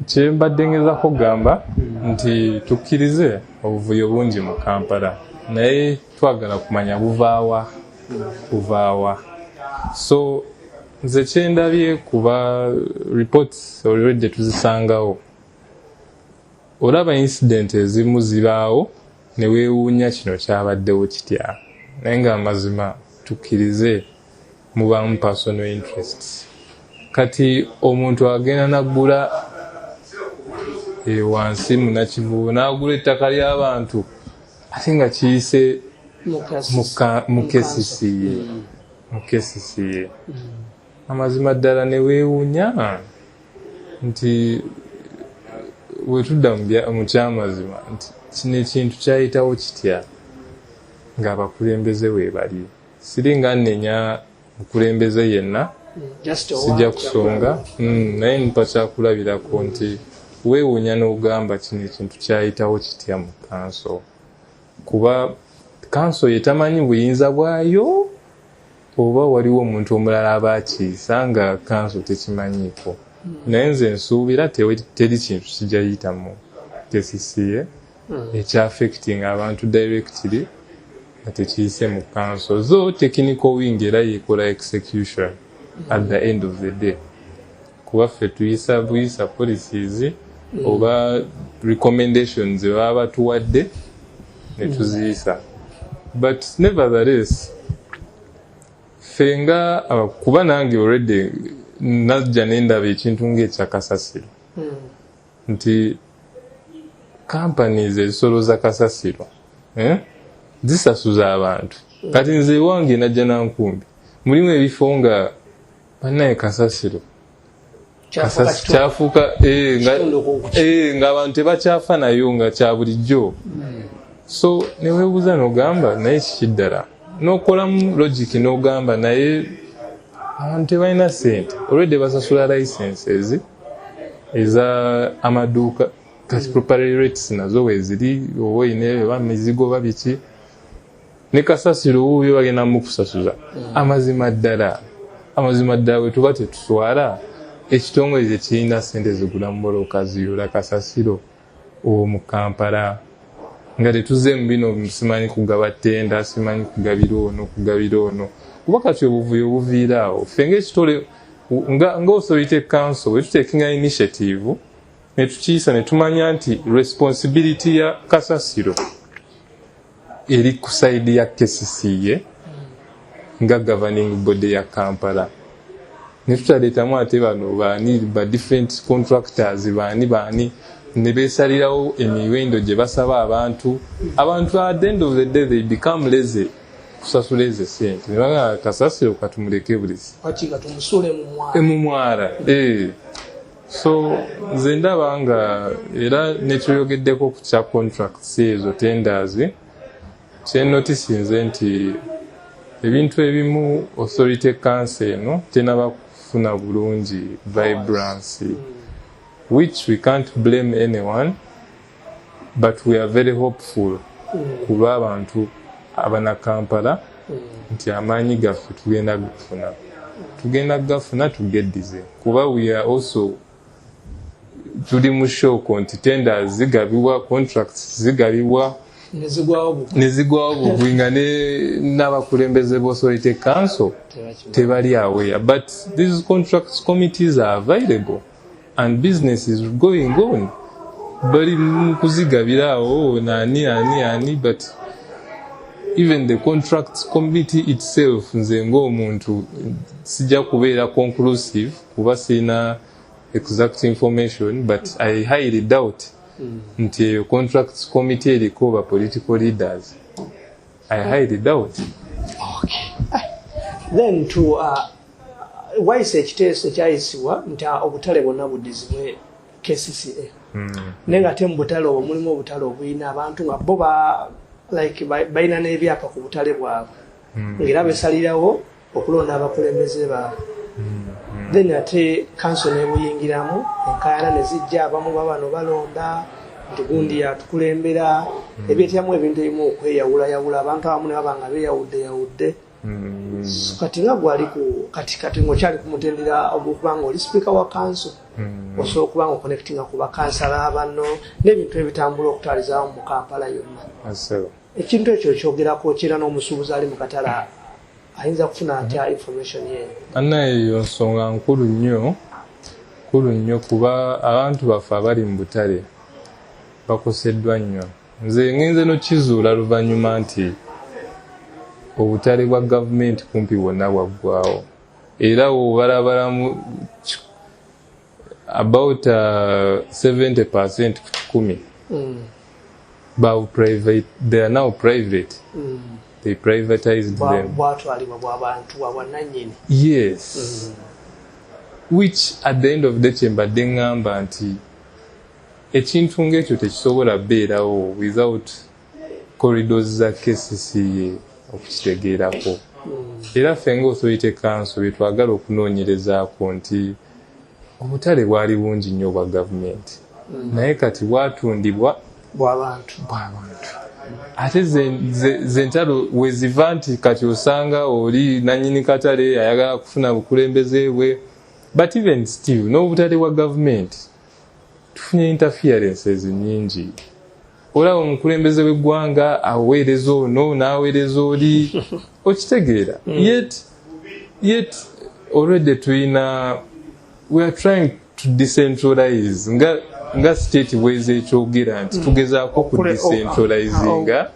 kyembadde ngezako gamba nti tukkirize obuvuyo bungi mu Kampala naye twagala kumanya buvaawa so nze kyendabye kuba reports already tuzisangawo olaba incident ezimu zibaawo ne weewuunya kino kyabaddewo kitya naye nga amazima tukkirize mubaamu personal interests kati omuntu agenda naggula wansi munakivubu n'agula ettaka ly'abantu ate nga kiyise mu KCCA amazima ddala ne weewuunya nti wetudda mu kyamazima nti kino ekintu kyayitawo kitya ng'abakulembeze weebali siringa nnenya mukulembeze yenna sijja kusonga naye nipa kyakulabirako nti weewuunya n'ogamba kino ekintu kyayitawo kitya mu kanso kuba kanso yetamanyi buyinza bwayo oba waliwo omuntu omulala abakiisa nga kanso tekimanyiiko naye nze nsuubira teri kintu kijayita mu KCCA ekyaffecting abantu directly nga tekiyise mu kanso zo technical wing era yekola execution at the end of the day kuba ffe tuyisa buyisa policies oba recommendations baba batuwadde ne tuziyisa but nevertheless fenga kuba nange already najja nendaba ekintu ng'ekya kasasiro nti companies ezisoloza kasasiro zisasuza abantu kati nze wange najja nankumbi mulimu ebifo nga bannaye kasasiro kyafuuka nga abantu tebakyafa nayo nga kya bulijjo so neweebuuza n'ogamba naye kikiddala n'okolamu logic n'ogamba naye abantu tebalina ssente already basasula licenses eza amaduuka kati property rates nazo weeziri oba oyina oba mizigo oba biki ne kasasiro wuubyo bagenda mu kusasuza amazima ddala bwe tuba tetuswala ekitongole kye kirina ssente zigula mmoloka ziyula kasasiro mu Kampala nga tetuze mu bino simanyi kugaba ttenda simanyi kugabira ono kuba kati obuvuyo buviiraawo ffe ng'ekitole nga Authority Council bwe tutekinga initiative ne tukiyisa ne tumanya nti responsibility ya kasasiro eri ku side ya KCCA nga governing body ya Kampala ne tutaleetamu ate bano baani ba different contractors baani ne beesalirawo emiwendo gye basaba abantu at the end of the day they become lazy kusasula ezo ssente ne bagamba kasasiro katumuleke bulisi mu mwala so nze ndaba nga era ne tuyogeddeko ku kya contracts ezo tenders kyenotisinze nti ebintu ebimu Authority Council eno tenaba kufuna bulungi vibrancy which we can't blame anyone but we are very hopeful kuba abantu abana Kampala nti amaanyi gaffe tugenda gafuna tugeddize kuba we are also tuli mu shoko nti tenders zigabibwa contracts zigabibwa nezigwawo bugwinga n'abakulembeze b'Authority Council tebali aware but these contracts committees are available and business is going on bali kuzigabirawo nani but even the contracts committee itself nze ng'omuntu sijja kubeera conclusive kuba sina exact information but I highly doubt nti contracts committee eriko ba political leaders. I highly doubt. Okay. Then to why such test kyayisibwa nti obutale bwonna buddizibwe KCCA nenga te mu butale obwo mulimu obutale obuyina abantu nga bo like bayina n'ebyapa ku butale bwabwe ngera besalirawo okulonda abakulembeze baabwe then ate council nebuyingiramu enkayana nezijja abamu babano balonda nti gundi yatukulembera ebyetyamu ebintu ebimu okweyawulayawula abantu abamu ne babanga beeyawudde kati nga gwali ku kati ngokyali kumutendera okubanga oli speaker wa council osobola okubanga oconnectinga ku bakansala abanno n'ebintu ebitambula okutwaliza mu Kampala yonna ekintu ekyo kyogerako kira n'omusuubuzi ali mu katala ayinza kufuna atya information ye annayo nsonga nkulu nnyo kuba abantu baffe abali mu butale bakoseddwa nnyo nze ngenze n'okizuula luvannyuma nti obutale bwa gavumenti kumpi bwonna bwaggwawo era obalabalamu about 70% ku 10 private, they are now private. They privatized them. Yes. Which at the end of the chamber dengamba nti ekintu ng'ekyo tekisobola beerawo without corridors za KCCA okukitegeerako. Era ffe ng'Authority Council bye twagala okunoonyerezaako nti obutale bwali bungi nnyo bwa gavumenti naye kati bwatundibwa bw'abantu. Ate ze ntalo weziva nti kati osanga oli nannyini katale ayagala kufuna bukulembeze bwe, but even still n'obutale bwa gavumenti tufunye interferences nnyingi. Olaba omukulembeze w'eggwanga aweereza ono n'aweereza oli okitegeera. Yet already we are trying to decentralize nga state bweze ekyogera nti tugezaako ku decentralizinga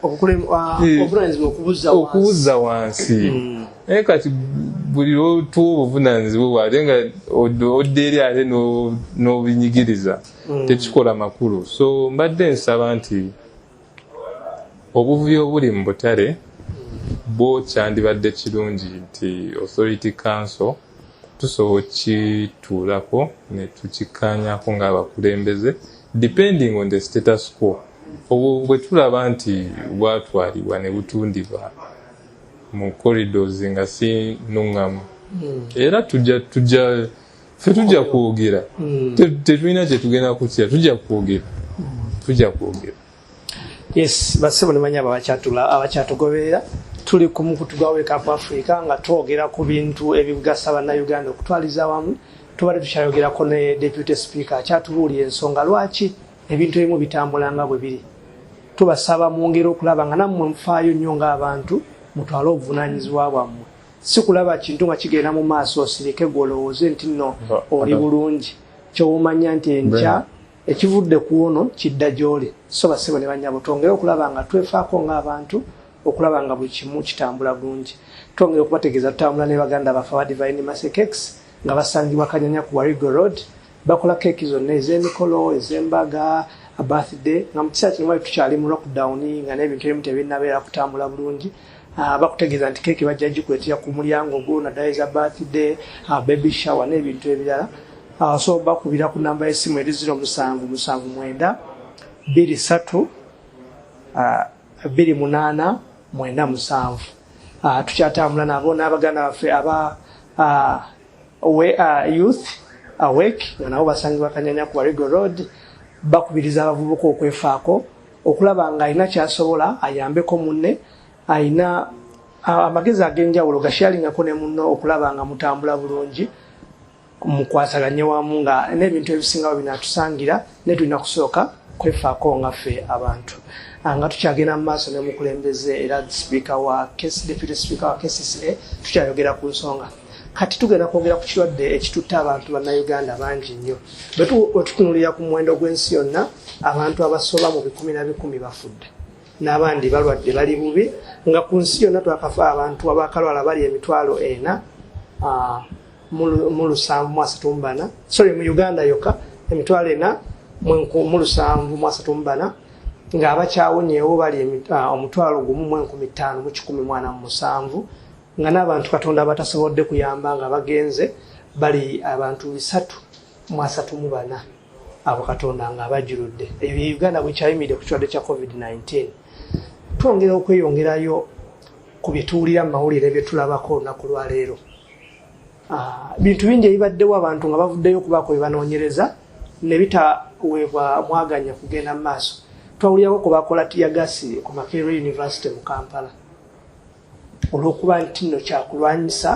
okubuza wansi naye kati buli lwotuwa obuvunaanyizibwa ate nga odda eri ate n'obinyigiriza tekikola makulu. So mbadde nsaba nti obuvubi obuli mu butale bwo kyandibadde kirungi nti Authority Council tusobola okituulako ne tukikkaanyako ng'abakulembeze depending on the status quo. Obwo bwe tulaba nti bwatwalibwa ne butundibwa mu corridors nga si nnuŋŋamu era tujja kwogera tetulina kye tugenda kutya tujja kwogera. Yes, basebo ne banyaba abakyatugoberera tuli ku mukutu gwa Wake Up Africa nga twogera ku bintu ebigasa bannayuganda okutwaliza wamu. Tubadde tukyayogerako ne Deputy Speaker akyatubuulira ensonga lwaki ebintu ebimu bitambula nga bwe biri. Tubasaba mwongere okulaba nga nammwe mufaayo nnyo ng'abantu mutwale obuvunaanyizibwa bwammwe. Si kulaba kintu nga kigenda mu maaso osirike gw'olowooze nti nno oli bulungi ky'omanya nti enkya ekivudde ku ono kidda gy'oli. So basebo ne banyabo twongere okulaba nga twefaako ng'abantu okulaba nga buli kimu kitambula bulungi. Twongere okubategeeza tutambula ne baganda baffe aba Divine Mercy Cakes nga basangibwa Kanyanya ku Warrigo Road bakola keeki zonna ez'emikolo ez'embaga birthday nga mu kiseera kino tukyali mu lockdown nga n'ebintu ebimu tebinnabeera kutambula bulungi. Bakutegeeza nti keeki bajja gikuleetera ku mulyango gwo naddala eza birthday baby shower n'ebintu ebirala. So bakubira ku namba y'essimu eri 0779 23 2897. Tukyatambula nabo n'abaganda baffe aba Youth Awake nga nabo basangibwa Kanyanya ku Warrigo Road bakubiriza abavubuka okwefaako okulaba nga alina kyasobola ayambeko munne alina amagezi ag'enjawulo gashyalingako ne munno okulaba nga mutambula bulungi mukwasaganye wamu nga n'ebintu ebisingawo binatusangira ne tulina kusooka kwefaako nga ffe abantu. Nga tukyagenda mu maaso ne mukulembeze era Deputy Speaker wa KCCA tukyayogera ku nsonga. Kati tugenda kwogera ku kirwadde ekitutta abantu bannayuganda bangi nnyo. Bwe tutunuulira ku muwendo gw'ensi yonna abantu abasoba mu 10,000 bafudde n'abandi balwadde bali bubi nga ku nsi yonna twakafa abantu abakalwala bali 4,000 mu 734 mu Uganda yokka 4,000 nga abakyawonyeewo bali 1,547 nga n'abantu Katonda batasobodde kuyamba nga bagenze bali abantu 334 abo Katonda nga abajuludde. Ebyo Uganda bwe kyayimiridde ku kirwadde kya COVID-19. Twongera okweyongerayo ku bituwulira mu mawulire bye tulabako olunaku lwa leero. Bintu bingi ebibaddewo abantu nga bavuddeyo okubaako bye banoonyereza ne bitaweebwa mwaganya kugenda mu maaso. Twawulirako ku bakola tiyagasi ku Makerere University mu Kampala. olw'okuba nti nno kyakulwanyisa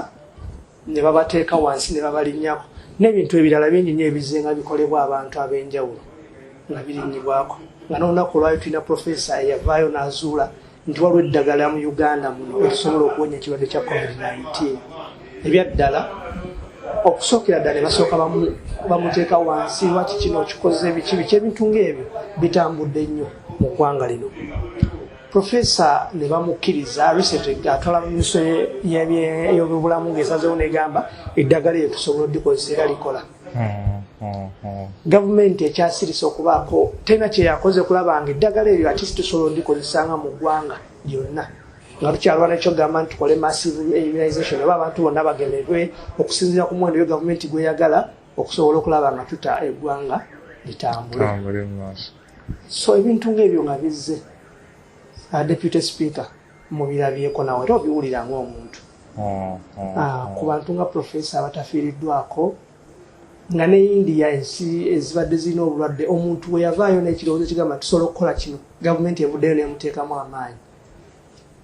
ne babateeka wansi ne babalinnyako n'ebintu ebirala bingi nnyo ebizenga bikolebwa abantu ab'enjawulo nga birinnyibwako nga n'olunaku olwayo tulina profesa eyavaayo n'azuula nti waliwo eddagala mu Uganda muno erisobola okuwonya ekirwadde kya COVID-19 ebyaddala okusookera ddala ne basooka bamuteeka wansi lwaki kino okikoze biki ebintu ng'ebyo bitambudde nnyo mu ggwanga lino. Profesa ne bamukkiriza recently atwala mu miso y'ebyobulamu ng'esazeewo n'egamba eddagala eryo tusobola oddikozesa era likola. Gavumenti ekyasirisa okubaako terina kye yakoze kulaba nga eddagala eryo ati tusobola oddikozesanga mu ggwanga lyonna nga tukyalwana ekyo gamba nti tukole massive immunization oba abantu bonna bagemerwe okusinziira ku muwendo gwe gavumenti gweyagala okusobola okulaba nga tuta eggwanga litambule. So ebintu ng'ebyo nga bizze Deputy Speaker mubirabyeko nawe era obiwulira ng'omuntu ku bantu nga profesa abatafiiriddwako nga ne India ensi ezibadde zirina obulwadde omuntu we yavaayo n'ekirowoozo kigamba tusobola okukola kino gavumenti evuddeyo nemuteekamu amaanyi.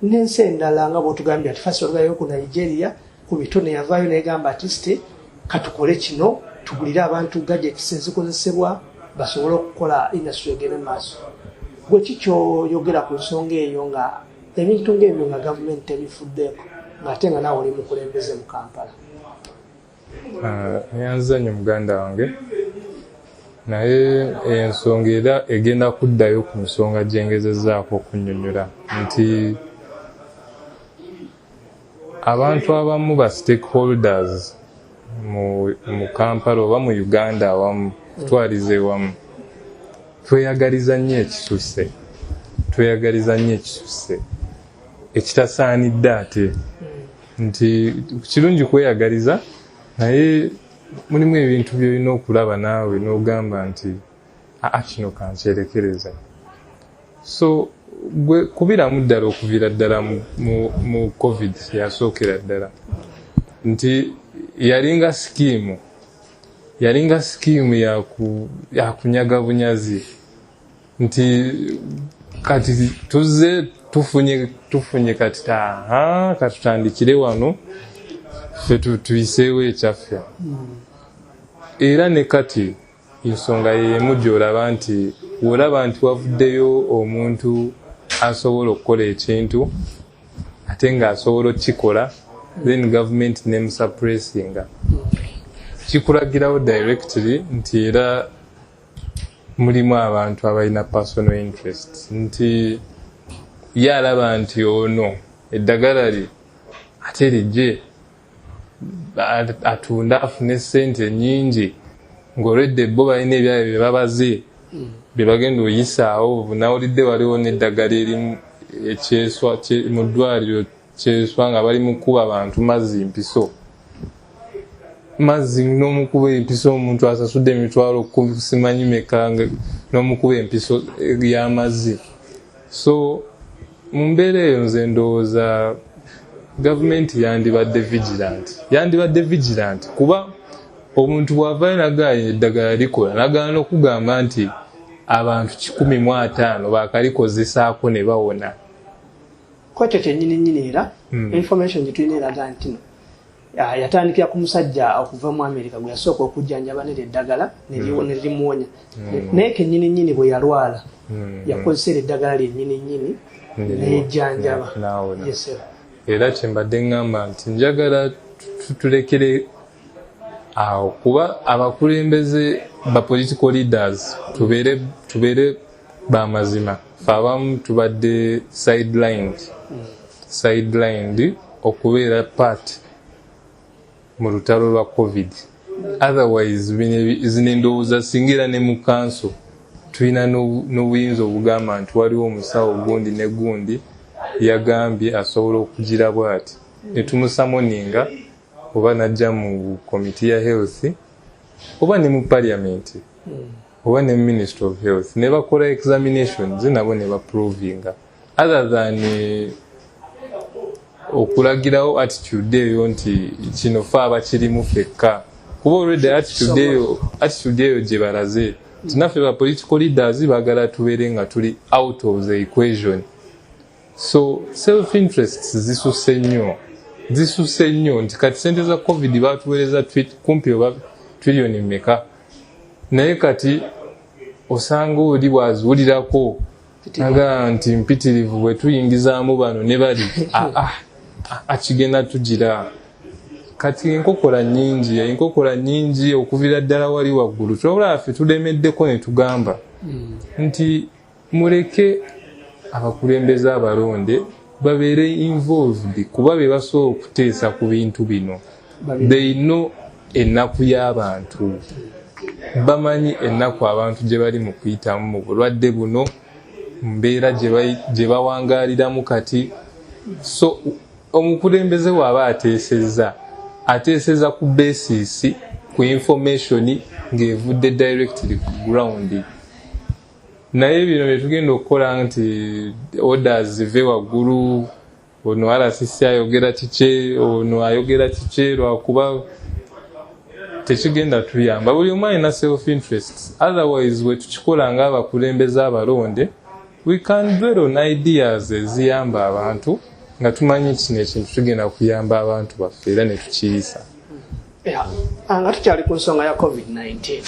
N'ensi endala nga bw'otugambye ati fasi olugayo ku Nigeria ku bitone yavaayo n'egamba ati katukole kino tugulire abantu gadgets ezikozesebwa basobole okukola industry egende maaso. Gwe kikyoyogera ku nsonga eyo nga ebintu ng'ebyo nga gavumenti tebifuddeeko ng'ate nga naawe oli mukulembeze mu Kampala? Yanzanyo muganda wange naye ensonga era egenda kuddayo ku nsonga gyengezezaako okunnyonnyola nti abantu abamu ba stakeholders mu Kampala oba mu Uganda awamu kutwaliza ewamu tweyagaliza nnyo ekisusse ekitasaanidde ate nti kirungi kweyagaliza naye mulimu ebintu by'olina okulaba naawe n'ogamba nti kino kankyerekereza. So gwe kubiramu ddala okuviira ddala mu COVID yasookera ddala nti yalinga sikiimu yakunyaga bunyazi nti kati tuzze tufunye kati katutandikire wano ffe tuyiseewo ekyaffe era ne kati ensonga y'emu gy'olaba nti bw'olaba nti wavuddeyo omuntu asobola okukola ekintu ate ng'asobola okukikola then government nemusuppressinga kikulagirawo directly nti era mulimu abantu abalina personal interest nti ye alaba nti ono eddagala lye ate lijje atunda afune ssente nnyingi ng'olwedde bo balina ebyabyo bye babaze bye bagenda oyisaawo nawulidde waliwo n'eddagala erimu ekyeswa mu ddwaliro kyeswa nga bali mu kuba abantu mazzi mpiso n'omukuba empiso omuntu asasudde emitwalo simanyi meka n'omukuba empiso y'amazzi. So mu mbeera eyo nze ndowooza gavumenti yandibadde vigilant kuba omuntu bw'avaayo nagaayo eddagala likola nagala n'okugamba nti abantu 150 bakalikozesaako ne bawona. Kwekyo kyennyini era information gye eraga nti yatandikira ku musajja okuva mu America gwe yasooka okujjanjaba n'eddagala ne limuwonya naye kennyini bwe yalwala yakozesera eddagala lyennyini nejjanjaba. Era kyembadde ngamba nti njagala tulekere awo kuba abakulembeze ba political leaders tubeere bamazima fe abamu tubadde sidelined okubeera part mu lutalo lwa COVID. Otherwise zino endowooza singira ne mu kanso tulina n'obuyinza obugamba nti waliwo omusawo gundi ne gundi yagambye asobola okugira bw'ati ne tumusamoninga oba najja mu committee ya health oba ne mu parliament oba ne minister of health ne bakola examinations nabo ne baprovinga other than okulagirawo attitude eyo nti kino fe abakirimu fekka kuba already attitude eyo gye balaze tinaffe ba political leaders baagala tubeere nga tuli out of the equation So self interests zisusse nnyo nti kati sente za covid batuweereza kumpi oba trillioni mmeka naye kati osanga oli bwaziwulirako aga nti mpitirivu bwe tuyingizaamu bano ne bali akigenda tugira kati enkokola nnyingi okuvira ddala wali waggulu tobula ffe tulemeddeko ne tugamba nti muleke abakulembeze abalonde babeere involved kuba be basobola okuteesa ku bintu bino. They know ennaku y'abantu, bamanyi ennaku abantu gye bali mu kuyitamu mu bulwadde buno, mbeera gye bawangaaliramu kati. So omukulembeze waaba ateeseza ku basis ku information ng'evudde directly ku ground. Naye bino bye tugenda okukola nti orders zive waggulu, ono RCC ayogera kike, ono ayogera kike, lwakuba tekigenda tuyamba. Buli omu alina self interests. Otherwise we tukikola ng'abakulembeze abalonde, we can dwell on ideas eziyamba abantu nga tumanyi kino ekintu tugenda kuyamba abantu baffe era ne tukiyisa. Nga tukyali ku nsonga ya COVID-19.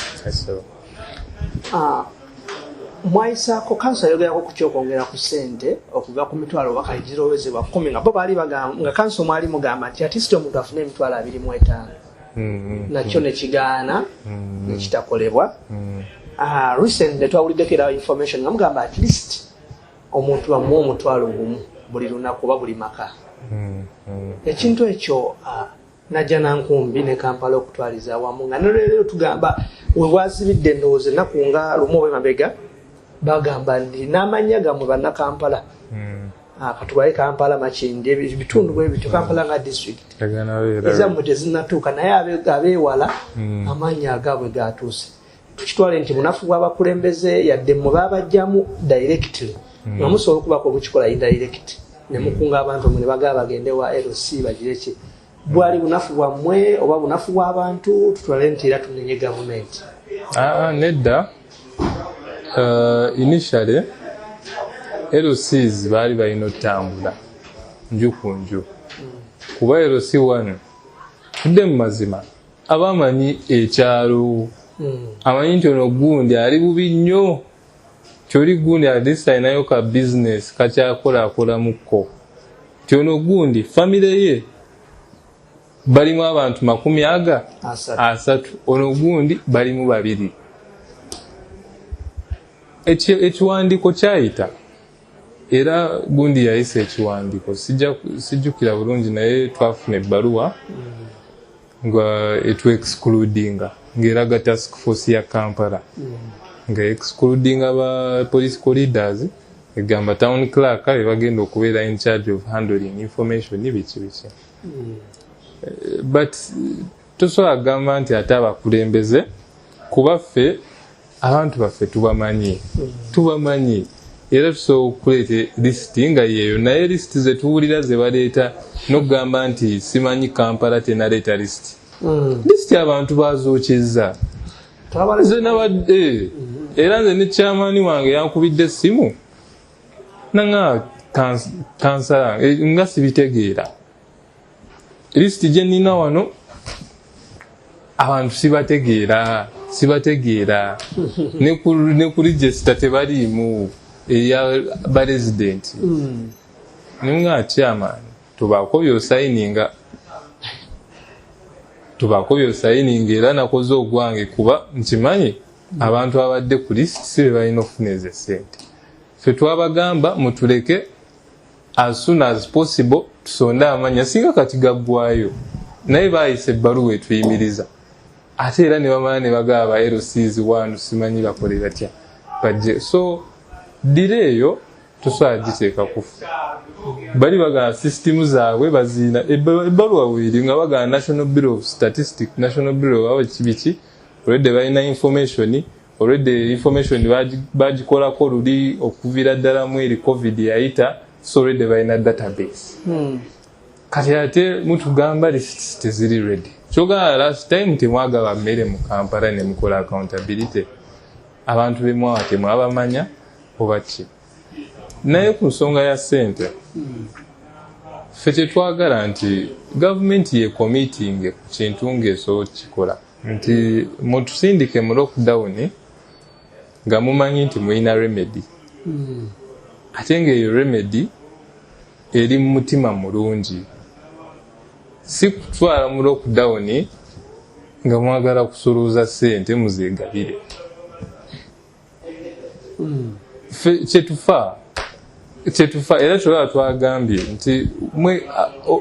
Mwayisaako kanso ayogerako ku kyokwongera ku ssente okuva ku mitwalo oba kale girowoozebwa 10 nga bo baali bagamba nga kanso mwali mugamba nti atisiti omuntu afune emitwalo 25 nakyo nekigaana nekitakolebwa. Recent netwawuliddeko era information nga mugamba at least omuntu bamuwa omutwalo gumu buli lunaku oba buli maka. Ekintu ekyo najja nankumbi ne Kampala okutwaliza awamu nga nolero tugamba we bwazibidde endowooza ennaku nga lumu oba emabega bagamba nti n'amannya gammwe bannakampala katugwaye Kampala Makindye ebitundu bwe bityo Kampala nga district ezammwe tezinnatuuka naye abeewala amannya agaabwe gatuuse. Tukitwale nti munafu bw'abakulembeze yadde mwe babajjamu directly nga musobola okubako obukikola indirect ne mukunga abantu mwe ne bagaba bagende wa LC bagire ki bwali bunafu bwammwe oba bunafu bw'abantu tutwale nti era tunenye gavumenti? Nedda. Initially LCs baali balina otambula nju ku nju kuba LC 1 tudde mu mazima abamanyi ekyalo amanyi nti ono gundi ali bubi nnyo kyoli gundi alisa alinayo ka business kakyakolakolamuko ti ono gundi famire ye balimu abantu 30 ono gundi balimu 2. Ekiwandiiko kyayita era gundi yayisa ekiwandiiko sijjukira bulungi naye twafuna ebbaluwa nga etwexcludinga ng'eraga task force ya Kampala nga excludinga ba political leaders egamba town clerk be bagenda okubeera in charge of handling information biki but tosobola kugamba nti ate abakulembeze kuba ffe abantu baffe tubamanyi era tusobola okuleeta lisiti nga yeeyo naye lisiti ze tuwulira ze baleeta n'okugamba nti simanyi Kampala tenaleeta lisiti. Lisiti abantu bazookyezza nze nabadde era nze ne kyamaani wange yankubidde essimu nanga kansala nga sibitegeera lisiti gye nnina wano abantu sibategeera ne ku register tebaliimu eya baresidenti nga chairman tubaako byosayininga era nakoze ogwange kuba nkimanyi abantu abadde ku list si be balina okufuna ezo ssente. Ffe twabagamba mutuleke as soon as possible tusonde amanya singa kati gaggwayo naye baayisa ebbaluwa etuyimiriza ate era ne bamala ne bagaba LCs 1 simanyi bakole batya bajje. So dira eyo tusobola giteeka kufa bali bagana system zaabwe baziina ebbaluwa weeri nga bagana National Bureau of Statistics, National Bureau of kibiki already balina information bagikolako luli okuvira ddala mu eri covid yayita so already balina database kati ate mutugamba lists teziri ready. Kyogala last time temwagaba mmere mu Kampala ne mukola accountability abantu bemwawa temwabamanya oba ki naye ku nsonga ya ssente ffe tetwagala nti gavumenti ye committing ku kintu ng'esobola kikola nti mutusindike mu lockdown nga mumanyi nti mulina remedy ate ng'eyo remedy eri mu mutima mulungi si kutwala mu lockdown nga mwagala kusuluuza ssente muzeegabire kyetufa era kyolaba twagambye nti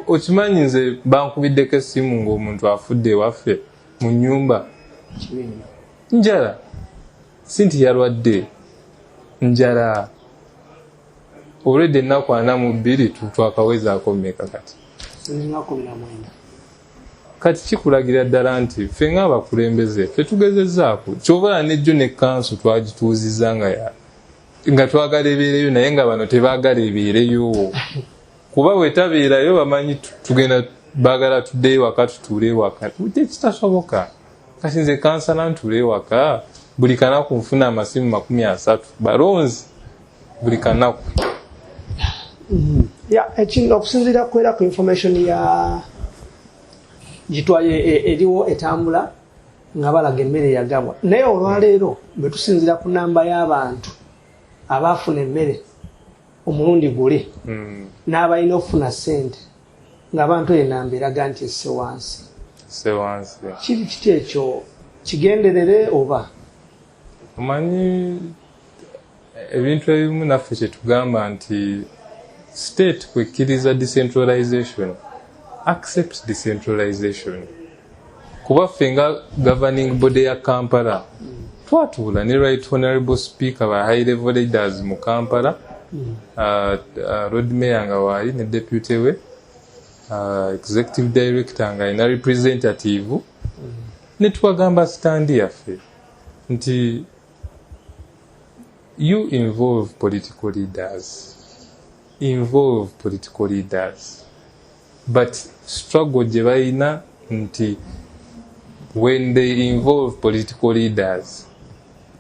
okimanyi nze bankubiddeko essimu ng'omuntu afudde ewaffe mu nnyumba njala si nti yalwadde njala olwedde ennaku 42 twakawezaako mmeka kati kati kikulagira ddala nti ffe ng'abakulembeze ffe tugezezzaako kyobala nejjo ne kansu twagituuziza nga twagala ebeereyo naye nga bano tebaagala ebeereyo kuba bwetabeerayo bamanyi tugenda baagala tuddeyo waka tutuule waka ekitasoboka kati nze kansala ntuule waka buli kanaku nfuna amasimu 30 balonzi buli kanaku okusinziira kukwera ku information ya gitwaye eriwo etambula nga balaga emmere yagabwa naye olwaleero bwe tusinziira ku namba y'abantu abaafuna emmere omulundi guli n'abalina okufuna ssente ng'abantu enamba eraga nti esse wansi kiri kiti ekyo kigenderere oba omanyi ebintu ebimu naffe kyetugamba nti state kwekkiriza decentralization accept decentralization kuba ffe nga governing body ya Kampala twatuula ne right honorable speaker ba high level leaders mu Kampala road mayor nga waali ne deputy we executive director nga ina representative ne twagamba stand yaffe nti you involve political leaders but struggle gye balina nti when they involve political leaders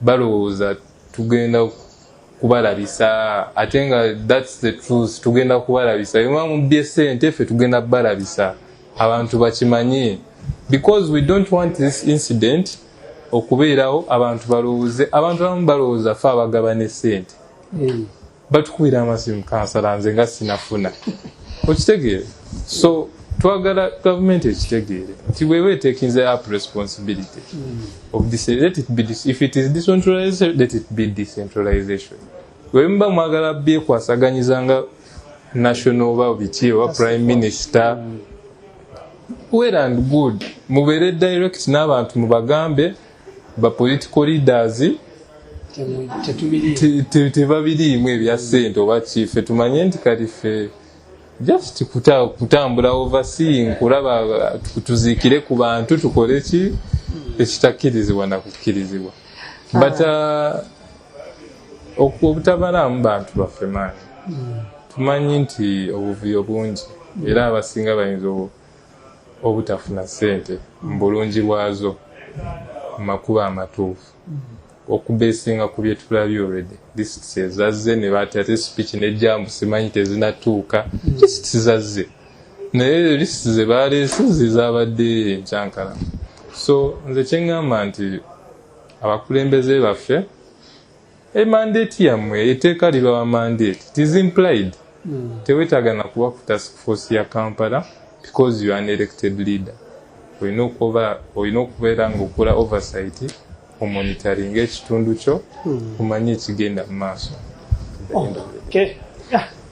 balowooza tugenda kubalabisa ate nga that's the truth tugenda kubalabisa bima mubbye ssente ffe tugenda balabisa abantu bakimanye because we don't want this incident okubeerawo abantu balowooze abantu abamu balowooza ffe abagabana essente batukubira amasimu kansala nze nga sinafuna okitegeere so twagala gavumenti ekitegeere nti wewe taking up responsibility of this, let it be this, if it is decentralization let it be decentralization wemba mwagala byekwasaganyiza national oba biki oba prime minister well and good mubere direct n'abantu mubagambe ba political leaders tebabiriimu ebya ssente oba kife tumanye nti kati ffe just kutambula overseeing kulaba tuziikire ku bantu tukole ki ekitakkirizibwa nakukkirizibwa but obutabalamu bantu baffe maani tumanyi nti obuvuyo bungi era abasinga bayinza obutafuna ssente mu bulungi bwazo mu makubo amatuufu okubeesinga ku bye tulabye already disits ezazze ne baati ate speech nejambu simanyi tezinatuuka disits zazze naye disits ze baleese zizabadde enkyankala so nze kyeŋŋamba nti abakulembeze baffe mandate yammwe etteeka libawa mandate it is implied tewetagana kuba ku task force ya Kampala because you are an elected leader olina okubeera ng'okola oversight omonitoring ekitundu kyo kumanya ekigenda mu maaso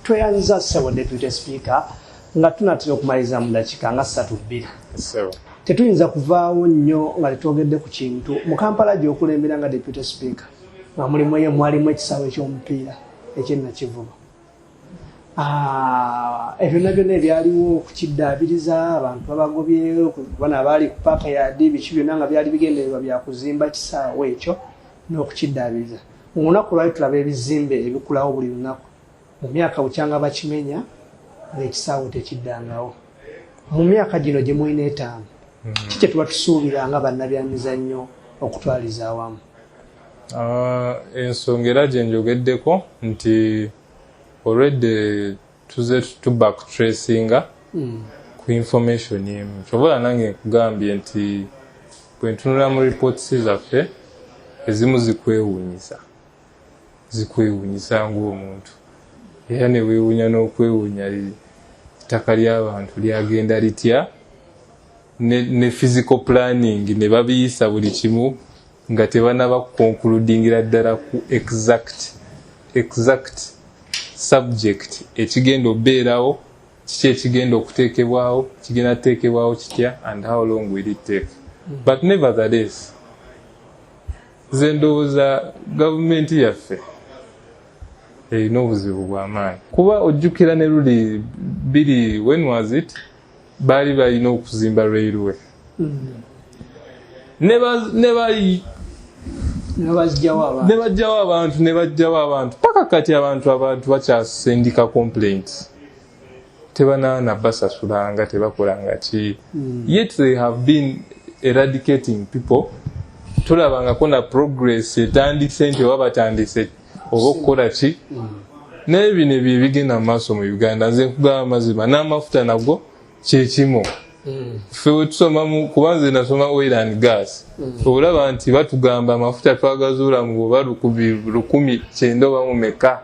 tweyanza ssebo deputy speaker nga tunatera okumaliza mu dakiika nga 3-2 tetuyinza kuvaawo nnyo nga tetwogedde ku kintu mu Kampala gy'okulembera nga deputy speaker nga mwalimu ekisaawe ekyomupiira ekyennakivuba ebyo byonna ebyaliwo okukiddaabiriza abantu babagobye bana abaali ku paaka yadi biki byonna nga byali bigendererwa byakuzimba kisaawe ekyo n'okukiddaabiriza mu lunaku lwali tulaba ebizimbe ebikulawo buli lunaku mu myaka bukyanga bakimenya ng'ekisaawe tekiddangawo mu myaka gino gye mulina 5 kiki kye tuba tusuubira nga bannabyamizannyo okutwaliza awamu ensonga era gye njogeddeko nti already tuze tu backtracinga ku information emu. Kyova nange nkugambye nti bwe ntunula mu reports zaffe ezimu zikwewuunyisa ng'omuntu. Era ne weewuunya n'okwewuunya ettaka ly'abantu lyagenda litya ne physical planning ne babiyisa buli kimu nga tebanaba concludingira ddala ku exact subject ekigenda obeerawo, kiki ekigenda okuteekebwawo, kigenda kuteekebwawo kitya and how long will it take. But nevertheless ze ndowooza gavumenti yaffe erina obuzibu bw'amaanyi kuba ojjukira ne luli biri when was it baali balina okuzimba railway ne bajjawo abantu paka kati abantu bakyasendika complaints tebanaana basasulanga tebakolanga ki yet they have been eradicating people. Tulabangako na progress etandise nti oba batandise oba okukola ki naye bino ebyo bigenda mu maaso mu Uganda. Nze nkugamba mazima n'amafuta nago kyekimu ffe wetusoma kuba nze nasoma oil and gas olaba nti batugamba amafuta twagazuula mu oba 1,900 oba mu meka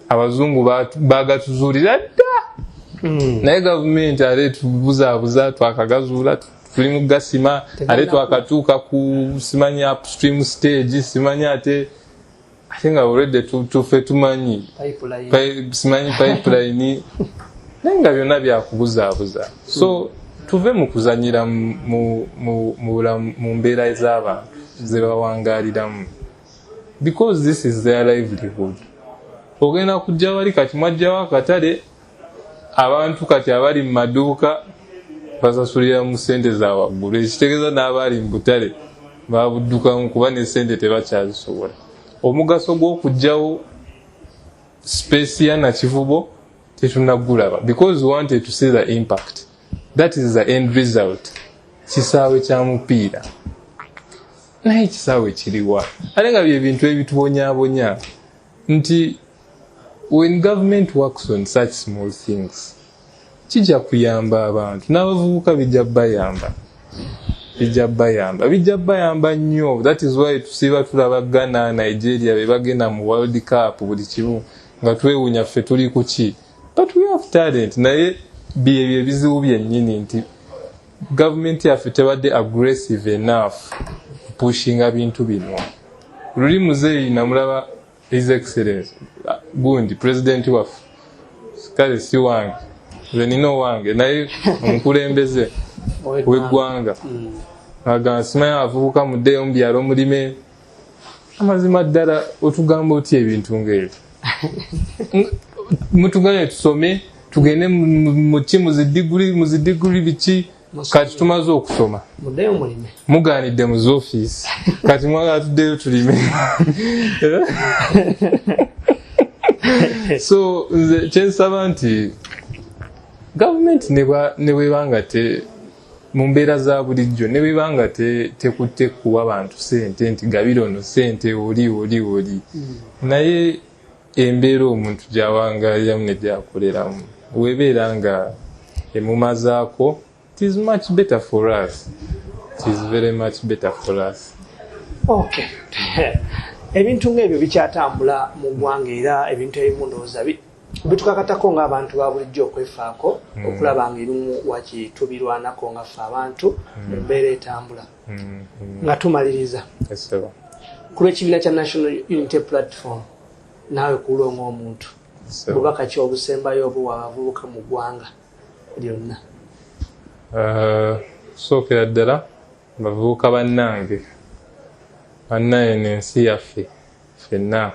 abazungu bagatuzuulira dda naye gavumenti ale tubuzaabuza twakagazuula tuli mu gasima ale twakatuuka ku simanya upstream stage simanya ate nga already tufe tumanyi simanyi pipeline naye nga byonna byakubuzaabuza. So tuve mu kuzanyira mu mbeera z'abantu ze bawangaaliramu because this is their livelihood. Ogenda kujja wali kati mwajjawo akatale abantu kati abali mu maduuka basasulira mu ssente za waggulu ekitegeeza n'abali mu butale babuddukamu kuba ne ssente tebakyazisobola. Omugaso gw'okujjawo space ya nakivubo tetunagulaba because we wanted to see the impact. That is the end result. Kisaawe kya mupiira naye kisaawe kiriwa ate nga bye bintu ebitubonyaabonya nti when government works on such small things kijja kuyamba abantu n'abavubuka bijja bayamba nnyo. That is why tusiba tulaba Ghana, Nigeria be bagenda mu World Cup buli kimu nga twewuunya ffe tuli ku ki. But we have talent. Naye byebyo ebizibu byennyini nti government yaffe tebadde aggressive enough pushinga bintu bino. Luli muzeeyi namulaba His Excellency gundi president waffe kale si wange nze nina owange naye omukulembeze w'eggwanga agamba simanyi abavubuka muddeeyo mu byalo mulime. Amazima ddala otugamba otya ebintu ng'ebyo mutuganye tusome tugende mu zidiguli biki kati tumaze okusoma mugaanidde mu z'ofiisi kati mwagala tuddeyo tulime. So nze kyensaba nti gavumenti ne bwebanga mu mbeera za bulijjo ne bwebanga tekutte kuwa abantu ssente nti gabira ono ssente oli naye embeera omuntu gy'awangaaliramu ne gy'akoleramu weebeera nga emumazaako it is much better for us. It is very much better for us. Okay. Ebintu ng'ebyo bikyatambula mu ggwanga era ebintu ebimu ndowooza bitukakatako ng'abantu ba bulijjo okwefaako okulaba ng'erimu wakitubirwanako nga ffe abantu mu mbeera etambula nga tumaliriza ku lw'ekibiina kya National Unity Platform naawe kuulwo ng'omuntu bubaka ki obusembayo obuwa abavubuka mu ggwanga lyonna? Sookera ddala bavubuka bannaye n'ensi yaffe ffenna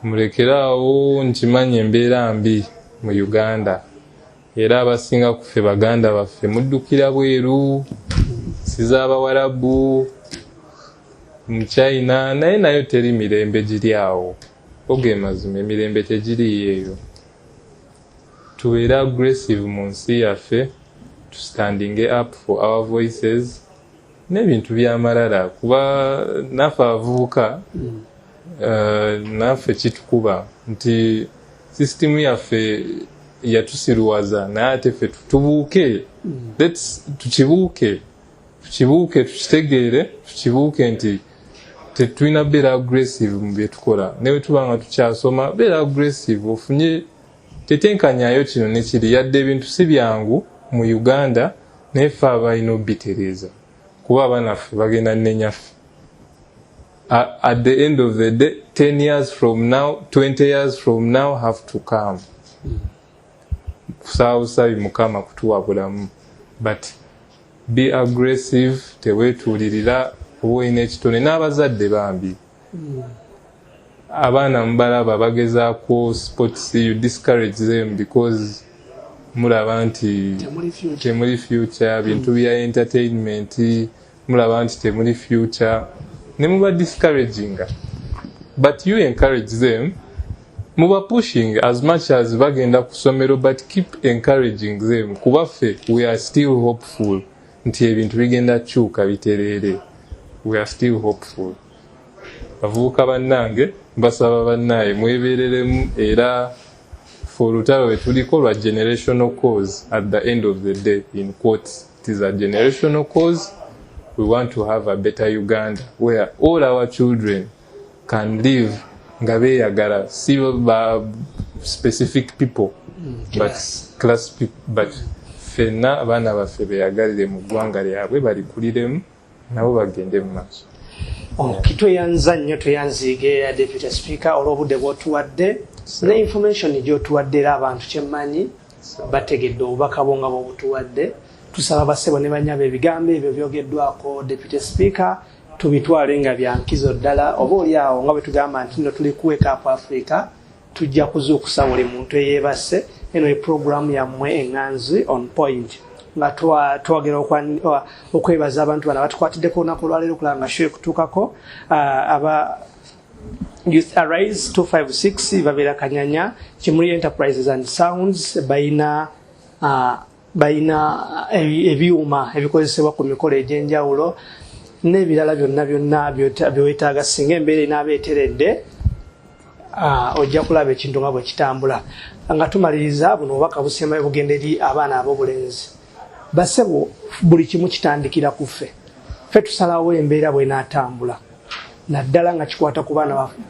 mulekeraawo nkimanyi embeera mbi mu Uganda era abasinga ku ffe baganda baffe muddukira bweru siz'Abawarabu mu China naye teri mirembe giri awo oge mazima emirembe tegiriyo eyo. Tubeere aggressive mu nsi yaffe to standing up for our voices n'ebintu by'amalala kuba naffe abavubuka naffe kitukuba nti system yaffe yatusiruwaza naye ate ffe tubuuke tukibuuke tukitegeere tukibuuke nti tetulina beera aggressive mu bye tukola newe tuba nga tukyasoma beera aggressive ofunye tetenkanyayo kino ne kiri yadde ebintu si byangu mu Uganda naye ffe abalina obbitereeza kuba abaana ffe bagenda nenyaffe. At the end of the day, 10 years from now, 20 years from now have to come. Sabi mukama kutuwabulamu. But be aggressive, tewetuulirira owoyina ekitone n'abazadde bambi. Abaana mubalaba bagezaako sports, you discourage them because mulaba nti temuli future, bintu bya entertainment, mulaba nti temuli future. Nemuba discouraging, but you encourage them. Muba pushing as much as bagenda kusomero, but keep encouraging them. Kubaffe, we are still hopeful. Nti ebintu bigenda chuka biterere. We are still hopeful. Bavuka bannange, basaba bannaye mwebereremu era for lutalo tuliko lwa generational cause at the end of the day, in quotes. It is a generational cause. We want to have a better Uganda where all our children can live nga beeyagala, si ba specific people, but class people, but fenna abaana baffe beeyagalire mu ggwanga lyabwe balikuliremu nabo bagende mu maaso. Kitweyanza nnyo tweyanziige ya Deputy Speaker olw'obudde bw'otuwadde ne information gy'otuwadde era abantu kyemmanyi bategedde obubaka bwo nga bw'obutuwadde. Tusaba bassebo ne banyaba ebigambo ebyo byogeddwako Deputy Speaker tubitwale nga byankizo ddala oba oliawo nga bwe tugamba nti nno tuli ku Wake Up Africa tujja kuzuukusa buli muntu eyeebase eno program yammwe eŋŋanzi on point nga twagera okwebaza abantu bano batukwatiddeko olunaku olwaleero okulaba nga show ekutuukako aba Youth Arise 256 babeera Kanyanya Kimuli Enterprises and Sounds bayina ebyuma ebikozesebwa ku mikolo egy'enjawulo n'ebirala byonna byewetaaga singa embeera inaabeeteredde ojja kulaba ekintu nga bwe kitambula. Nga tumaliriza buno obubaka busembayo bugenda eri abaana ab'obulenzi. Bassebo buli kimu kitandikira ku ffe. Ffe tusalawo embeera bw'enaatambula naddala nga kikwata ku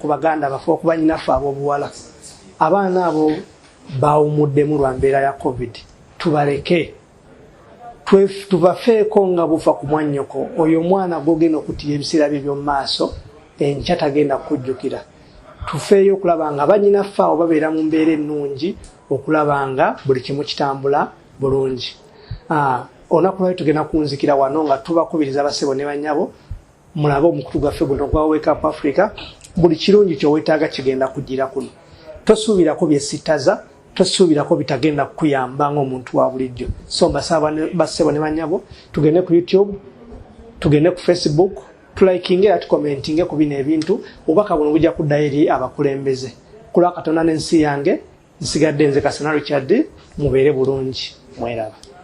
baganda baffe okuba nnyinaffe ab'obuwala. Abaana abo baawumuddemu lwa mbeera ya COVID. Tubaleke tubafeeko nga bufa ku mwannyoko oyo omwana gwogenda okutiya ebiseera bye by'omu maaso enkya tagenda kujjukira. Tufeeyo okulaba nga bannyinaffe awo babeera mu mbeera ennungi okulaba nga buli kimu kitambula bulungi. Olunaku lwali tugenda kunzikira wano nga tubakubiriza bassebo ne bannyabo mulabe omukutu gwaffe guno gwa Wake Up Africa buli kirungi ky'owetaaga kigenda kugira kuno. Tosuubirako byesittaza, tosuubirako bitagenda kukuyamba ng'omuntu wa bulijjo. So mbasaba bassebo ne bannyabo tugende ku YouTube, tugende ku Facebook, tulikinge era tukomentinge ku bino ebintu obubaka buno bujja kuddayo eri abakulembeze. Kulwa Katonda n'ensi yange nsigadde nze Kasana Richard mubeere bulungi mweraba.